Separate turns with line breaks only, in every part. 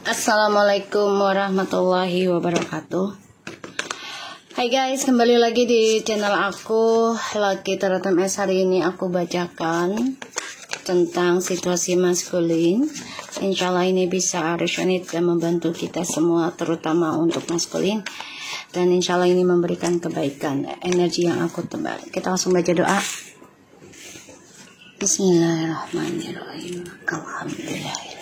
Assalamualaikum warahmatullahi wabarakatuh. Hai guys, kembali lagi di channel aku, Lucky Tarot MS. Hari ini aku bacakan tentang situasi maskulin. Insya Allah ini bisa resonate dan membantu kita semua, terutama untuk maskulin. Dan insya Allah ini memberikan kebaikan, energi yang aku tebak. Kita langsung baca doa. Bismillahirrahmanirrahim. Alhamdulillah.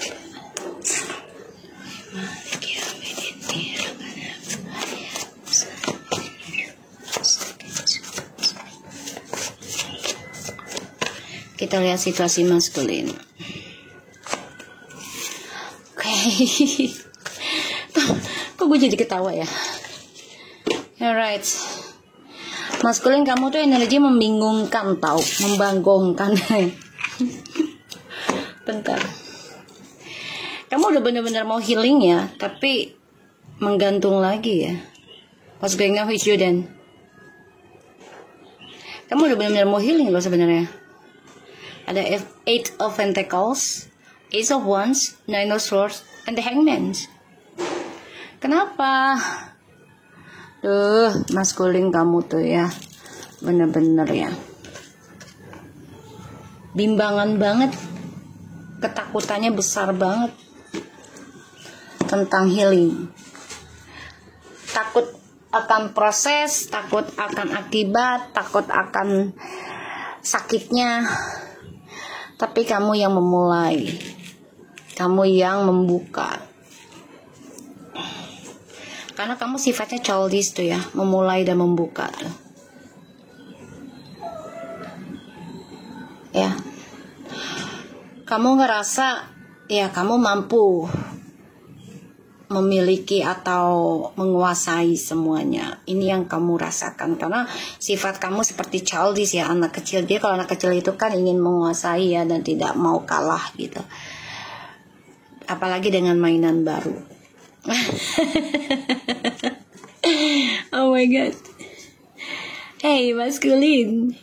Kita lihat situasi maskulin. Oke. Kok gue jadi ketawa ya? Alright. Maskulin, kamu tuh energi membingungkan tau, membanggongkan. Bentar. Kamu udah bener-bener mau healing ya, tapi menggantung lagi ya. What's going on with you then? Kamu udah bener-bener mau healing loh sebenarnya. Ada 8 of Pentacles, Ace of Wands, 9 of Swords, and the Hangman. Kenapa? Maskulin kamu tuh ya, bener-bener ya. Bimbangan banget, ketakutannya besar banget tentang healing. Takut akan proses, takut akan akibat, takut akan sakitnya. Tapi kamu yang memulai, kamu yang membuka. Karena kamu sifatnya childish tuh ya, memulai dan membuka tuh. Ya. Kamu ngerasa ya kamu mampu memiliki atau menguasai semuanya. Ini yang kamu rasakan karena sifat kamu seperti childish ya, anak kecil. Dia kalau anak kecil itu kan ingin menguasai ya dan tidak mau kalah gitu. Apalagi dengan mainan baru. Oh my god. Hey maskulin,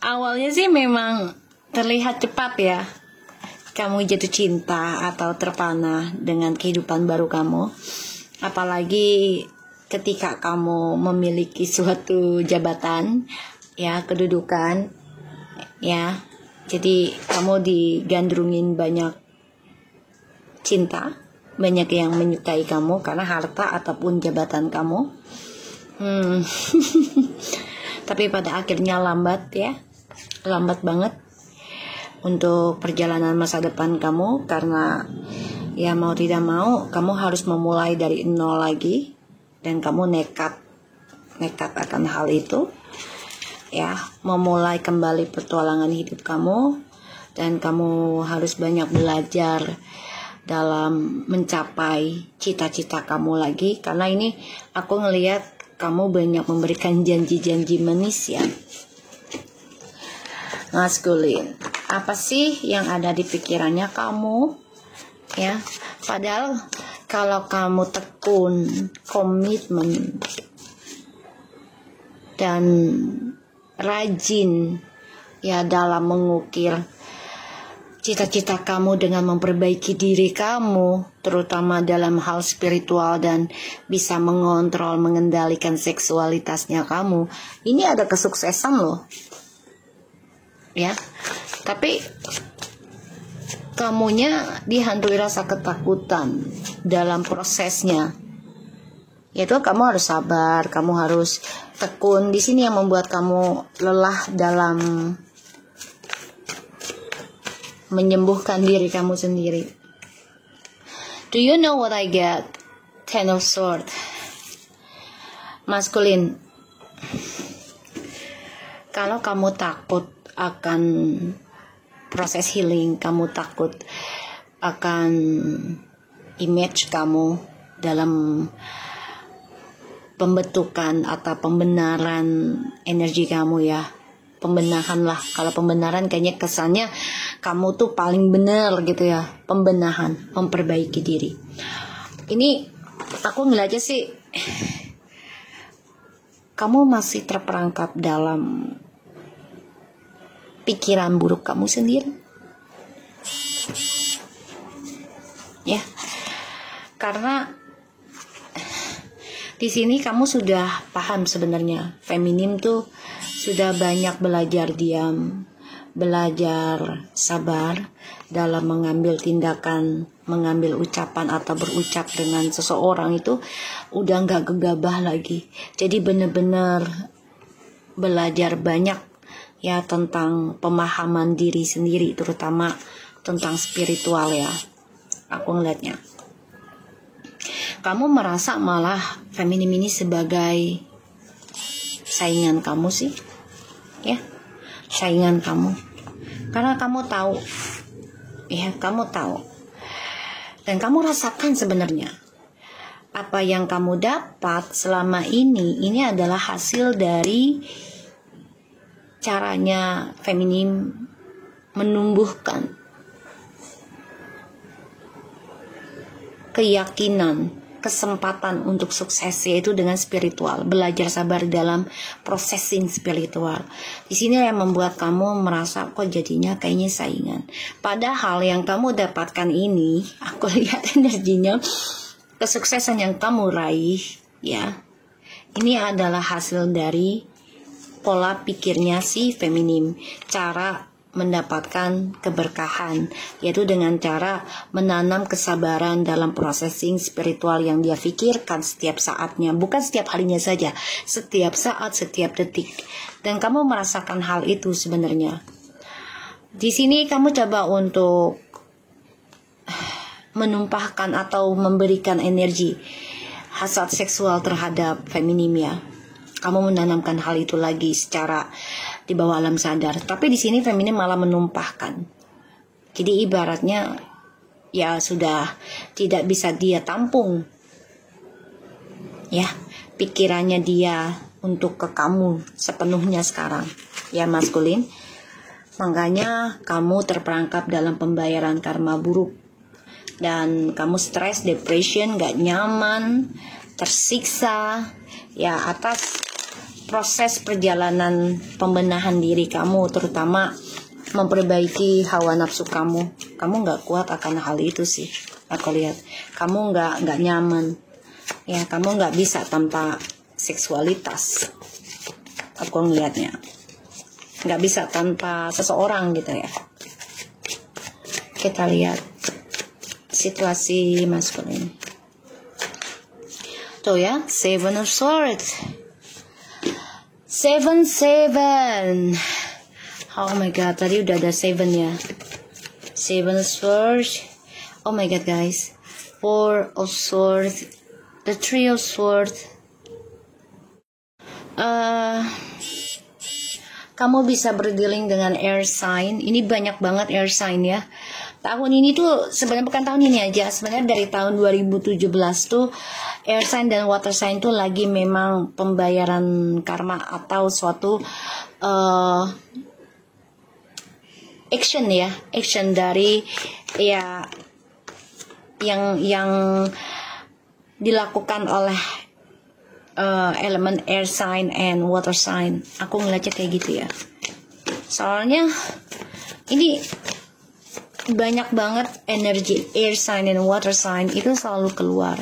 awalnya sih memang terlihat cepat ya kamu jatuh cinta atau terpana dengan kehidupan baru kamu. Apalagi ketika kamu memiliki suatu jabatan, ya, kedudukan, ya. Jadi kamu digandrungin banyak cinta, banyak yang menyukai kamu karena harta ataupun jabatan kamu. Tapi pada akhirnya lambat ya, lambat banget untuk perjalanan masa depan kamu karena ya mau tidak mau kamu harus memulai dari nol lagi dan kamu nekat akan hal itu ya, memulai kembali petualangan hidup kamu dan kamu harus banyak belajar dalam mencapai cita-cita kamu lagi karena ini aku ngelihat kamu banyak memberikan janji-janji manis ya. Maskulin, apa sih yang ada di pikirannya kamu ya? Padahal kalau kamu tekun, komitmen dan rajin ya dalam mengukir cita-cita kamu dengan memperbaiki diri kamu, terutama dalam hal spiritual dan bisa mengontrol, mengendalikan seksualitasnya kamu, ini ada kesuksesan loh. Ya, tapi kamunya dihantui rasa ketakutan dalam prosesnya. Yaitu kamu harus sabar, kamu harus tekun. Di sini yang membuat kamu lelah dalam menyembuhkan diri kamu sendiri. Do you know what I get? Ten of Swords. Maskulin, kalau kamu takut akan proses healing, kamu takut akan image kamu dalam pembentukan atau pembenaran energi kamu ya, pembenahan lah. Kalau pembenaran kayaknya kesannya kamu tuh paling benar gitu ya, pembenahan, memperbaiki diri. Ini aku ngeliatnya sih kamu masih terperangkap dalam pikiran buruk kamu sendiri. Ya. Karena di sini kamu sudah paham sebenarnya, feminim tuh sudah banyak belajar diam, belajar sabar dalam mengambil tindakan, mengambil ucapan atau berucap dengan seseorang itu udah nggak gegabah lagi. Jadi benar-benar belajar banyak ya tentang pemahaman diri sendiri, terutama tentang spiritual ya. Aku ngeliatnya kamu merasa malah feminim ini sebagai saingan kamu sih, ya, saingan kamu, karena kamu tahu, ya, kamu tahu, dan kamu rasakan sebenarnya apa yang kamu dapat selama ini adalah hasil dari caranya feminim menumbuhkan keyakinan, kesempatan untuk sukses, yaitu dengan spiritual, belajar sabar dalam processing spiritual. Di sini yang membuat kamu merasa kok jadinya kayaknya saingan. Padahal yang kamu dapatkan ini, aku lihat energinya, kesuksesan yang kamu raih, ya, ini adalah hasil dari pola pikirnya si feminim, cara mendapatkan keberkahan, yaitu dengan cara menanam kesabaran dalam processing spiritual yang dia pikirkan setiap saatnya, bukan setiap harinya saja, setiap saat, setiap detik. Dan kamu merasakan hal itu sebenarnya. Di sini kamu coba untuk menumpahkan atau memberikan energi hasrat seksual terhadap feminim ya. Kamu menanamkan hal itu lagi secara di bawah alam sadar. Tapi di sini feminim malah menumpahkan. Jadi ibaratnya ya sudah tidak bisa dia tampung. Ya, pikirannya dia untuk ke kamu sepenuhnya sekarang. Ya maskulin. Makanya kamu terperangkap dalam pembayaran karma buruk. Dan kamu stres, depression, gak nyaman, tersiksa. Ya atas proses perjalanan pembenahan diri kamu, terutama memperbaiki hawa nafsu kamu. Kamu nggak kuat akan hal itu sih. Aku lihat kamu nggak nyaman. Ya kamu nggak bisa tanpa seksualitas. Aku ngelihatnya nggak bisa tanpa seseorang gitu ya. Kita lihat situasi maskulin. Tuh ya, Seven of Swords. 7. Oh my god, tadi udah ada 7 ya. 7 Swords. Oh my god guys. 4 of Swords. The 3 of Swords. Kamu bisa berdealing dengan air sign. Ini banyak banget air sign ya. Tahun ini tuh sebenarnya bukan tahun ini aja, sebenarnya dari tahun 2017 tuh air sign dan water sign tuh lagi memang pembayaran karma atau suatu action ya, action dari ya yang dilakukan oleh elemen air sign and water sign. Aku ngeliatnya kayak gitu ya. Soalnya ini banyak banget energi air sign dan water sign itu selalu keluar.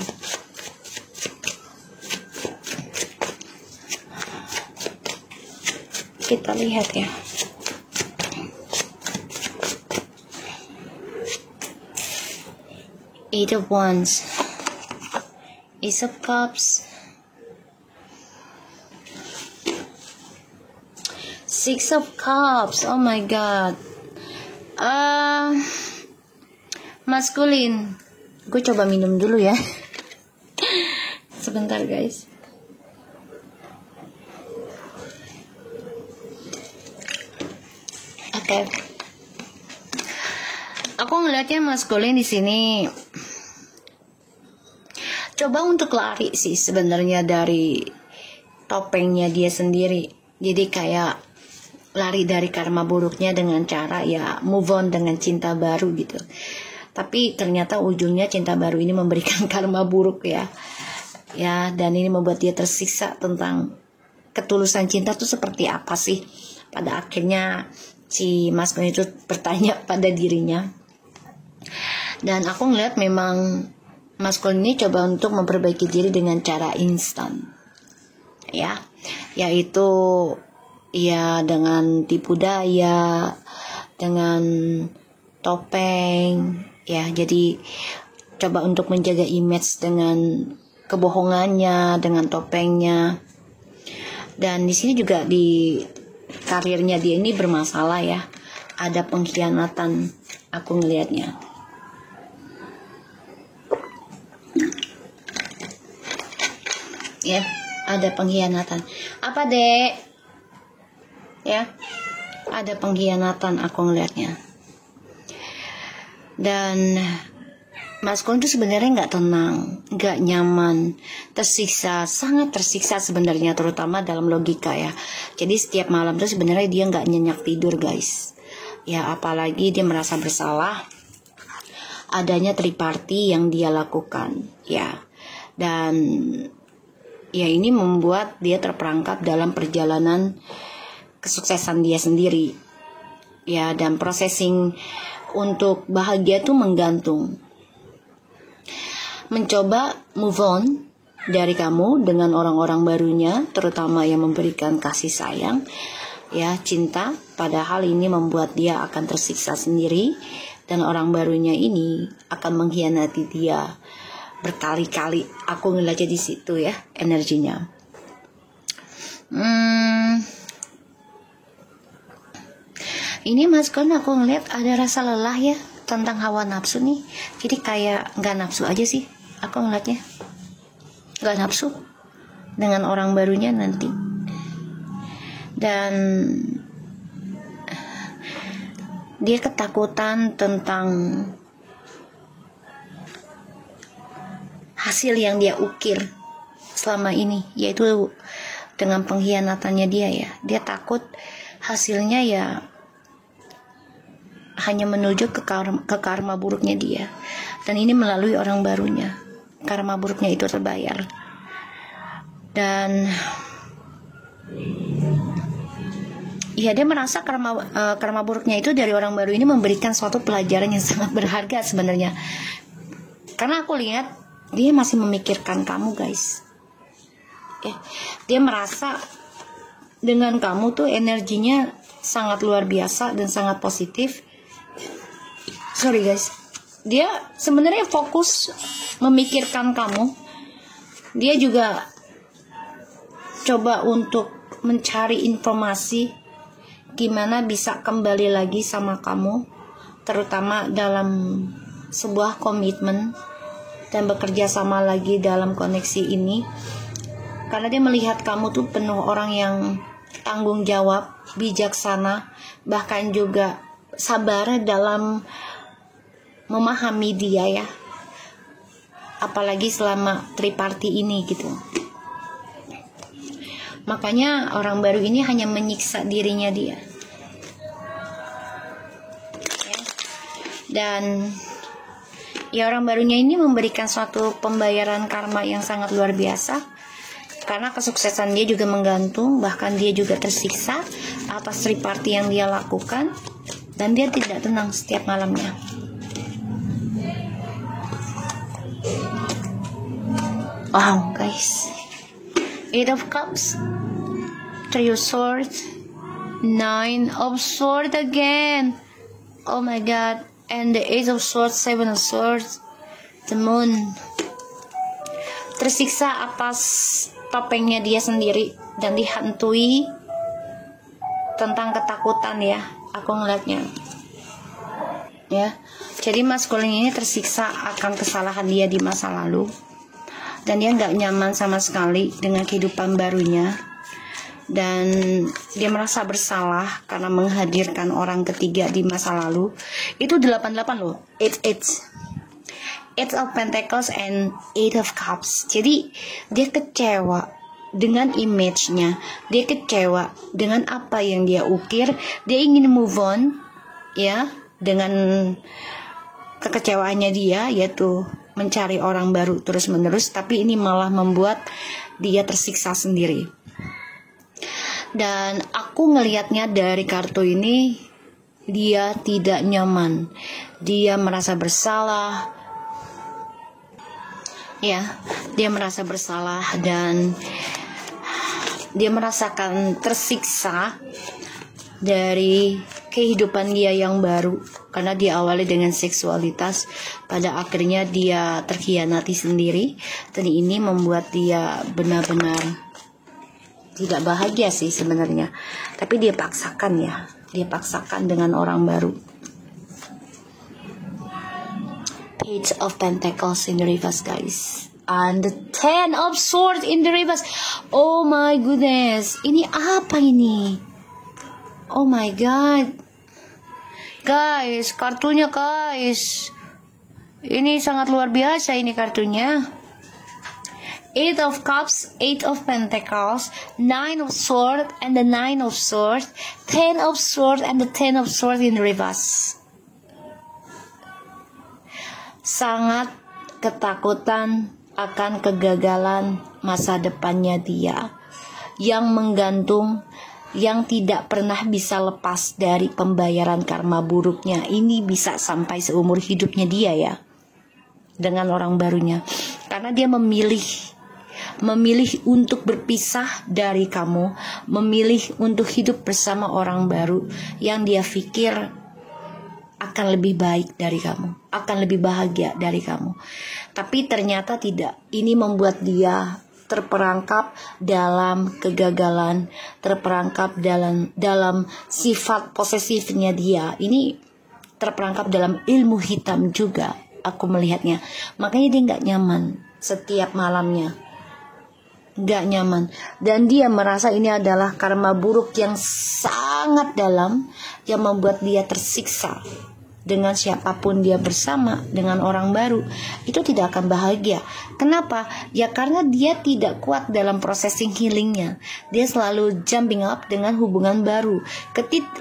Kita lihat ya. Eight of Wands, Ace of Cups, 6 of Cups. Oh my god. Maskulin. Gue coba minum dulu ya. Sebentar guys. Oke. Aku ngelihatnya maskulin di sini. Coba untuk lari sih sebenarnya dari topengnya dia sendiri. Jadi kayak lari dari karma buruknya dengan cara ya move on dengan cinta baru gitu. Tapi ternyata ujungnya cinta baru ini memberikan karma buruk ya. Ya, dan ini membuat dia tersiksa tentang ketulusan cinta itu seperti apa sih. Pada akhirnya si maskulin itu bertanya pada dirinya. Dan aku ngeliat memang maskul ini coba untuk memperbaiki diri dengan cara instan, ya, yaitu ya dengan tipu daya, dengan topeng, ya. Jadi coba untuk menjaga image dengan kebohongannya, dengan topengnya. Dan di sini juga di karirnya dia ini bermasalah, ya. Ada pengkhianatan, aku ngelihatnya. Ya, ada pengkhianatan. Apa, Dek? Ya, ada pengkhianatan, aku ngelihatnya. Dan Mas Kun itu sebenarnya nggak tenang, nggak nyaman, tersiksa, sangat tersiksa sebenarnya, terutama dalam logika, ya. Jadi setiap malam tuh sebenarnya dia nggak nyenyak tidur, guys. Ya, apalagi dia merasa bersalah adanya triparty yang dia lakukan, ya. Dan ya ini membuat dia terperangkap dalam perjalanan kesuksesan dia sendiri, ya. Dan processing untuk bahagia tuh menggantung. Mencoba move on dari kamu dengan orang-orang barunya, terutama yang memberikan kasih sayang, ya, cinta. Padahal ini membuat dia akan tersiksa sendiri, dan orang barunya ini akan mengkhianati dia berkali-kali. Aku ngeliatnya di situ, ya, energinya. Ini Mas Kon, aku ngeliat ada rasa lelah, ya, tentang hawa nafsu nih. Jadi kayak nggak nafsu aja sih, aku ngeliatnya nggak nafsu dengan orang barunya nanti. Dan dia ketakutan tentang hasil yang dia ukir selama ini, yaitu dengan pengkhianatannya dia, ya. Dia takut hasilnya ya hanya menuju ke karma buruknya dia. Dan ini melalui orang barunya, karma buruknya itu terbayar. Dan ya, dia merasa karma buruknya itu dari orang baru ini memberikan suatu pelajaran yang sangat berharga sebenarnya. Karena aku lihat dia masih memikirkan kamu, guys. Ya, dia merasa dengan kamu tuh energinya sangat luar biasa dan sangat positif. Sorry, guys. Dia sebenarnya fokus memikirkan kamu. Dia juga coba untuk mencari informasi gimana bisa kembali lagi sama kamu, terutama dalam sebuah komitmen dan bekerja sama lagi dalam koneksi ini. Karena dia melihat kamu tuh penuh orang yang tanggung jawab, bijaksana, bahkan juga sabar dalam memahami dia, ya. Apalagi selama triparty ini, gitu. Makanya orang baru ini hanya menyiksa dirinya dia, ya. Dan ya, orang barunya ini memberikan suatu pembayaran karma yang sangat luar biasa. Karena kesuksesan dia juga menggantung, bahkan dia juga tersiksa atas triparty yang dia lakukan. Dan dia tidak tenang setiap malamnya. Wow, guys. 8 of Cups, 3 of Swords, 9 of Swords again. Oh my God. And the 8 of Swords, 7 of Swords, the Moon. Tersiksa atas topengnya dia sendiri dan dihantui tentang ketakutan, ya. Aku ngeliatnya, ya. Jadi maskulin ini tersiksa akan kesalahan dia di masa lalu. Dan dia nggak nyaman sama sekali dengan kehidupan barunya. Dan dia merasa bersalah karena menghadirkan orang ketiga di masa lalu. Itu 88 loh. 8 of Pentacles and 8 of Cups. Jadi dia kecewa dengan image-nya. Dia kecewa dengan apa yang dia ukir. Dia ingin move on, ya, dengan kekecewaannya dia, yaitu mencari orang baru terus-menerus, tapi ini malah membuat dia tersiksa sendiri. Dan aku ngelihatnya dari kartu ini, dia tidak nyaman. Dia merasa bersalah. Ya, dia merasa bersalah dan dia merasakan tersiksa dari kehidupan dia yang baru, karena dia awali dengan seksualitas, pada akhirnya dia terkhianati sendiri, dan ini membuat dia benar-benar tidak bahagia sih sebenarnya, tapi dia paksakan ya, dia paksakan dengan orang baru. Page of Pentacles in the reverse, guys, and the Ten of Swords in the reverse. Oh my goodness, ini apa ini? Oh my god, guys, kartunya guys, ini sangat luar biasa ini kartunya. Eight of Cups, Eight of Pentacles, Nine of Swords, and the Nine of Swords, Ten of Swords, and the Ten of Swords in reverse. Sangat ketakutan akan kegagalan masa depannya dia, yang menggantung, yang tidak pernah bisa lepas dari pembayaran karma buruknya. Ini bisa sampai seumur hidupnya dia ya, dengan orang barunya, karena dia memilih untuk berpisah dari kamu, memilih untuk hidup bersama orang baru yang dia pikir akan lebih baik dari kamu, akan lebih bahagia dari kamu. Tapi ternyata tidak. Ini membuat dia terperangkap dalam kegagalan, terperangkap dalam sifat posesifnya dia. Ini terperangkap dalam ilmu hitam juga, aku melihatnya. Makanya dia nggak nyaman setiap malamnya, nggak nyaman, dan dia merasa ini adalah karma buruk yang sangat dalam, yang membuat dia tersiksa. Dengan siapapun dia bersama, dengan orang baru, itu tidak akan bahagia. Kenapa? Ya karena dia tidak kuat dalam processing healingnya. Dia selalu jumping up dengan hubungan baru.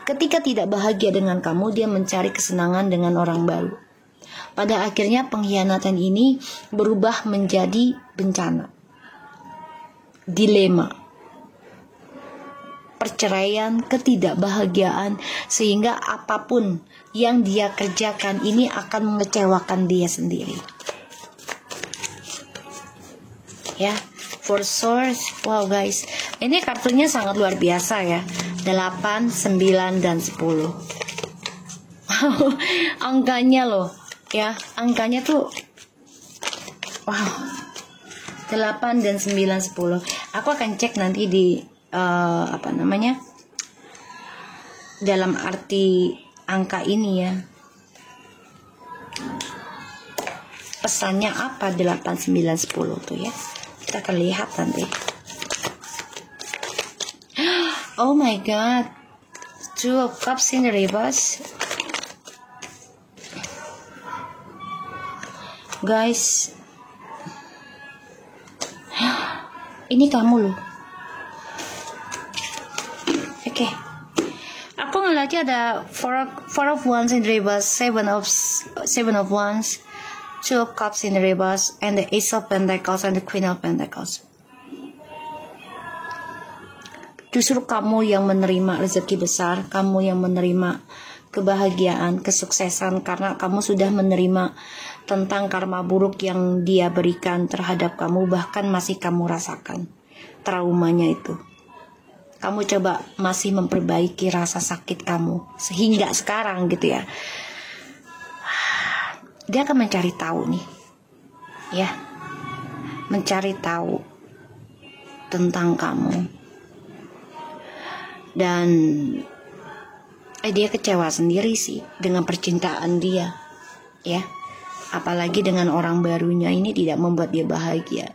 Ketika tidak bahagia dengan kamu, dia mencari kesenangan dengan orang baru. Pada akhirnya pengkhianatan ini berubah menjadi bencana, dilema, perceraian, ketidakbahagiaan, sehingga apapun yang dia kerjakan ini akan mengecewakan dia sendiri. Ya, Four Swords. Wow guys, ini kartunya sangat luar biasa ya. 8, 9, dan 10. Angkanya loh ya, angkanya tuh wow, 8 dan 9, 10. Aku akan cek nanti di dalam arti angka ini ya, pesannya apa 8, 9, 10 tuh ya. Kita akan lihat nanti. Oh my god, Two of Cups in the reverse. Guys, ini kamu loh. Oke. Aku ngeliatnya ada four of Wands in reverse, seven of Wands, Two of Cups in reverse, and the Ace of Pentacles and the Queen of Pentacles. Justru kamu yang menerima rezeki besar, kamu yang menerima kebahagiaan, kesuksesan, karena kamu sudah menerima tentang karma buruk yang dia berikan terhadap kamu, bahkan masih kamu rasakan traumanya itu. Kamu coba masih memperbaiki rasa sakit kamu sehingga sekarang gitu ya. Dia akan mencari tahu nih, ya, mencari tahu tentang kamu, dan dia kecewa sendiri sih dengan percintaan dia, ya. Apalagi dengan orang barunya ini tidak membuat dia bahagia.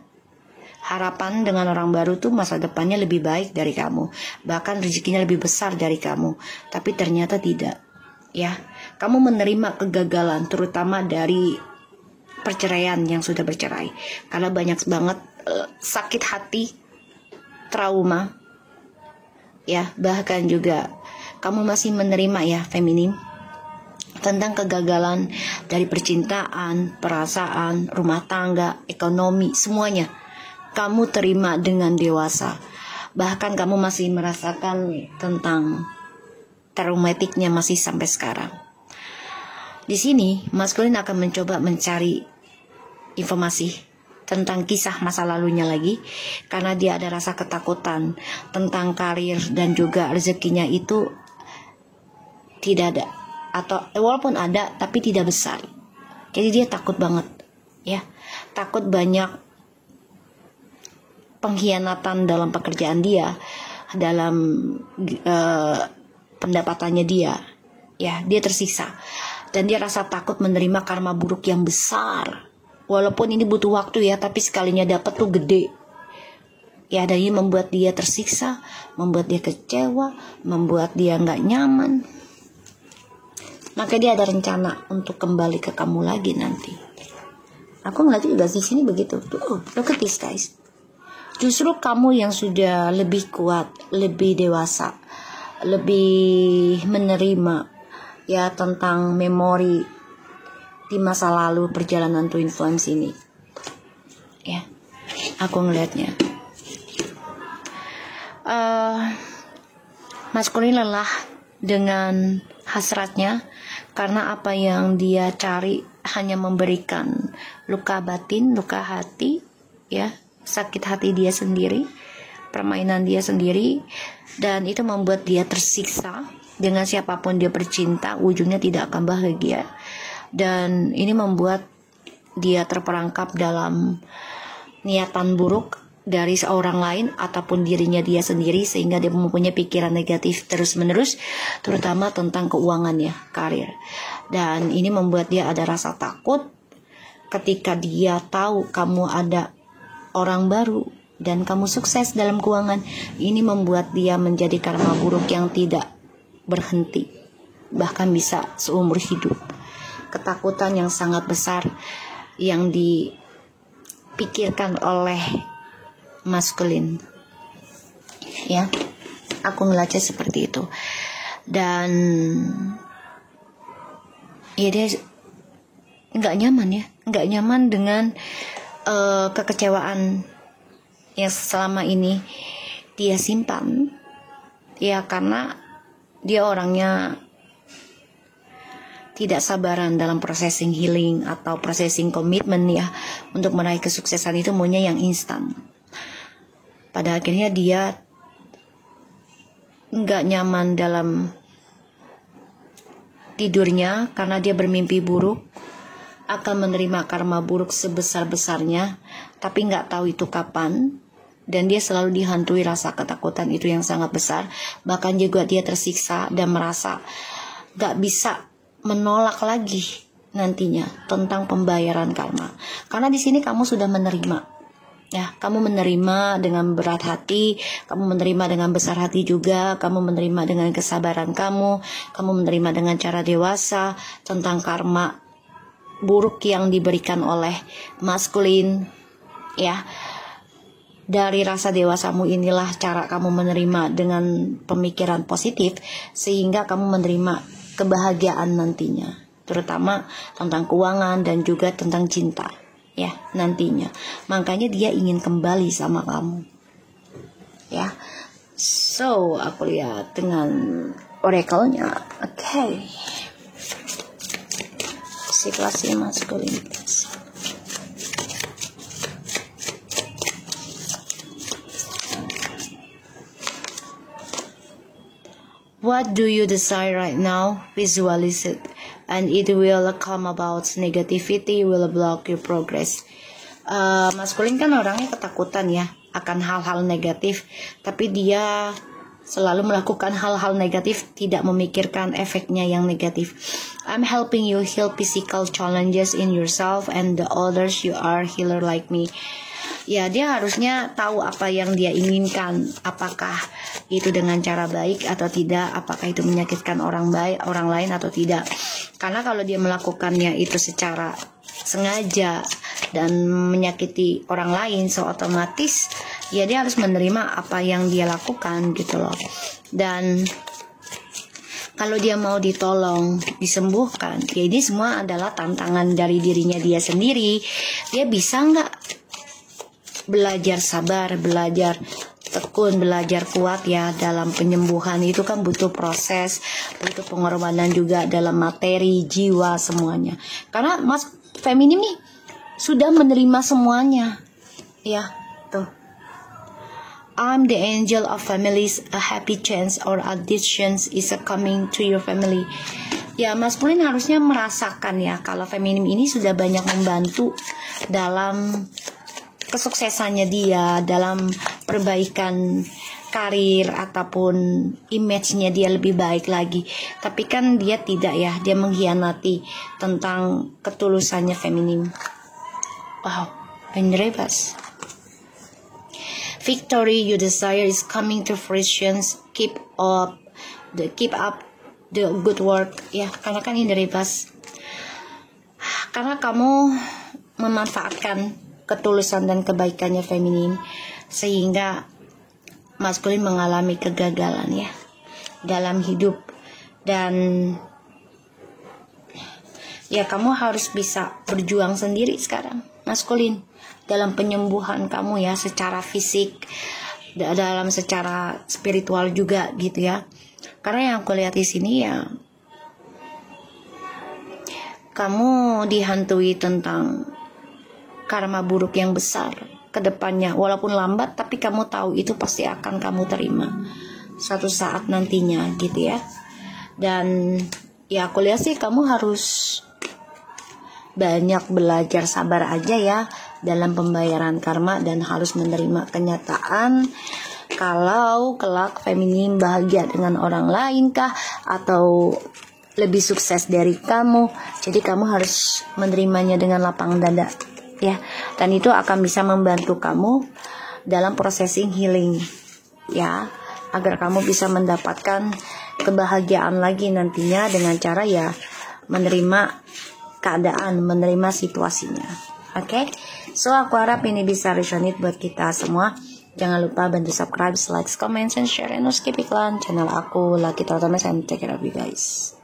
Harapan dengan orang baru tuh masa depannya lebih baik dari kamu, bahkan rezekinya lebih besar dari kamu, tapi ternyata tidak. Ya, kamu menerima kegagalan, terutama dari perceraian yang sudah bercerai, karena banyak banget sakit hati, trauma, ya, bahkan juga kamu masih menerima ya, feminim, tentang kegagalan dari percintaan, perasaan, rumah tangga, ekonomi, semuanya kamu terima dengan dewasa. Bahkan kamu masih merasakan tentang traumatiknya masih sampai sekarang. Di sini maskulin akan mencoba mencari informasi tentang kisah masa lalunya lagi, karena dia ada rasa ketakutan tentang karir dan juga rezekinya itu tidak ada, atau walaupun ada tapi tidak besar. Jadi dia takut banget, ya, takut banyak pengkhianatan dalam pekerjaan dia, dalam pendapatannya dia, ya, dia tersiksa dan dia rasa takut menerima karma buruk yang besar. Walaupun ini butuh waktu ya, tapi sekalinya dapat tuh gede. Ya, dan ini membuat dia tersiksa, membuat dia kecewa, membuat dia nggak nyaman. Maka dia ada rencana untuk kembali ke kamu lagi nanti. Aku ngeliat juga di sini begitu. Tuh, look at this guys. Justru kamu yang sudah lebih kuat, lebih dewasa, lebih menerima ya tentang memori di masa lalu perjalanan Twin Flames ini, ya, aku ngelihatnya. Maskulin lelah dengan hasratnya karena apa yang dia cari hanya memberikan luka batin, luka hati, ya, sakit hati dia sendiri, permainan dia sendiri, dan itu membuat dia tersiksa. Dengan siapapun dia bercinta, ujungnya tidak akan bahagia. Dan ini membuat dia terperangkap dalam niatan buruk dari seorang lain ataupun dirinya dia sendiri, sehingga dia mempunyai pikiran negatif terus-menerus, terutama tentang keuangannya, karir. Dan ini membuat dia ada rasa takut ketika dia tahu kamu ada orang baru dan kamu sukses dalam keuangan. Ini membuat dia menjadi karma buruk yang tidak berhenti, bahkan bisa seumur hidup. Ketakutan yang sangat besar yang dipikirkan oleh maskulin, ya, aku ngeliatnya seperti itu. Dan ya dia nggak nyaman dengan kekecewaan yang selama ini dia simpan, ya, karena dia orangnya tidak sabaran dalam processing healing atau processing komitmen, ya, untuk meraih kesuksesan itu maunya yang instan. Pada akhirnya dia nggak nyaman dalam tidurnya karena dia bermimpi buruk, akan menerima karma buruk sebesar-besarnya, tapi nggak tahu itu kapan. Dan dia selalu dihantui rasa ketakutan itu yang sangat besar. Bahkan juga dia tersiksa dan merasa nggak bisa menolak lagi nantinya tentang pembayaran karma. Karena di sini kamu sudah menerima, ya, kamu menerima dengan berat hati, kamu menerima dengan besar hati juga, kamu menerima dengan kesabaran kamu menerima dengan cara dewasa tentang karma buruk yang diberikan oleh maskulin, ya. Dari rasa dewasamu inilah cara kamu menerima dengan pemikiran positif, sehingga kamu menerima kebahagiaan nantinya, terutama tentang keuangan dan juga tentang cinta, ya, nantinya. Makanya dia ingin kembali sama kamu, ya. So aku lihat dengan oracle-nya. Oke. Situasi maskulinitas. What do you desire right now? Visualize it, and it will come about. Negativity will block your progress. Maskulin kan orangnya ketakutan, ya, akan hal-hal negatif, tapi dia selalu melakukan hal-hal negatif, tidak memikirkan efeknya yang negatif. I'm helping you heal physical challenges in yourself and the others. You are healer like me. Ya, dia harusnya tahu apa yang dia inginkan, apakah itu dengan cara baik atau tidak, apakah itu menyakitkan orang lain atau tidak. Karena kalau dia melakukannya itu secara sengaja dan menyakiti orang lain, so otomatis ya dia harus menerima apa yang dia lakukan, gitu loh. Dan kalau dia mau ditolong, disembuhkan, ya ini semua adalah tantangan dari dirinya dia sendiri. Dia bisa nggak belajar sabar, belajar tekun, belajar kuat, ya, dalam penyembuhan. Itu kan butuh proses, butuh pengorbanan juga dalam materi, jiwa, semuanya. Karena mas feminim nih sudah menerima semuanya. Ya, tuh. I'm the angel of families, a happy chance or additions is coming to your family. Ya, maskulin harusnya merasakan ya kalau feminim ini sudah banyak membantu dalam kesuksesannya dia, dalam perbaikan karir ataupun image-nya dia lebih baik lagi. Tapi kan dia tidak ya, dia mengkhianati tentang ketulusannya feminim. Wow, penyerebas. Victory you desire is coming to fruition. Keep up the good work. Ya, karena kan ini rebas. Karena kamu memanfaatkan ketulusan dan kebaikannya feminin, sehingga maskulin mengalami kegagalan ya dalam hidup. Dan ya kamu harus bisa berjuang sendiri sekarang maskulin, dalam penyembuhan kamu ya, secara fisik, dalam secara spiritual juga gitu ya. Karena yang aku lihat di sini ya, kamu dihantui tentang karma buruk yang besar ke depannya. Walaupun lambat, tapi kamu tahu itu pasti akan kamu terima suatu saat nantinya gitu ya. Dan ya aku lihat sih kamu harus banyak belajar sabar aja ya dalam pembayaran karma, dan harus menerima kenyataan kalau kelak feminim bahagia dengan orang lain kah atau lebih sukses dari kamu. Jadi kamu harus menerimanya dengan lapang dada ya, dan itu akan bisa membantu kamu dalam processing healing ya, agar kamu bisa mendapatkan kebahagiaan lagi nantinya dengan cara ya menerima keadaan, menerima situasinya. Oke? So aku harap ini bisa resonate buat kita semua. Jangan lupa bantu subscribe, like, comment, and share, and skip iklan channel aku Lucky Totemes, and take care of you guys.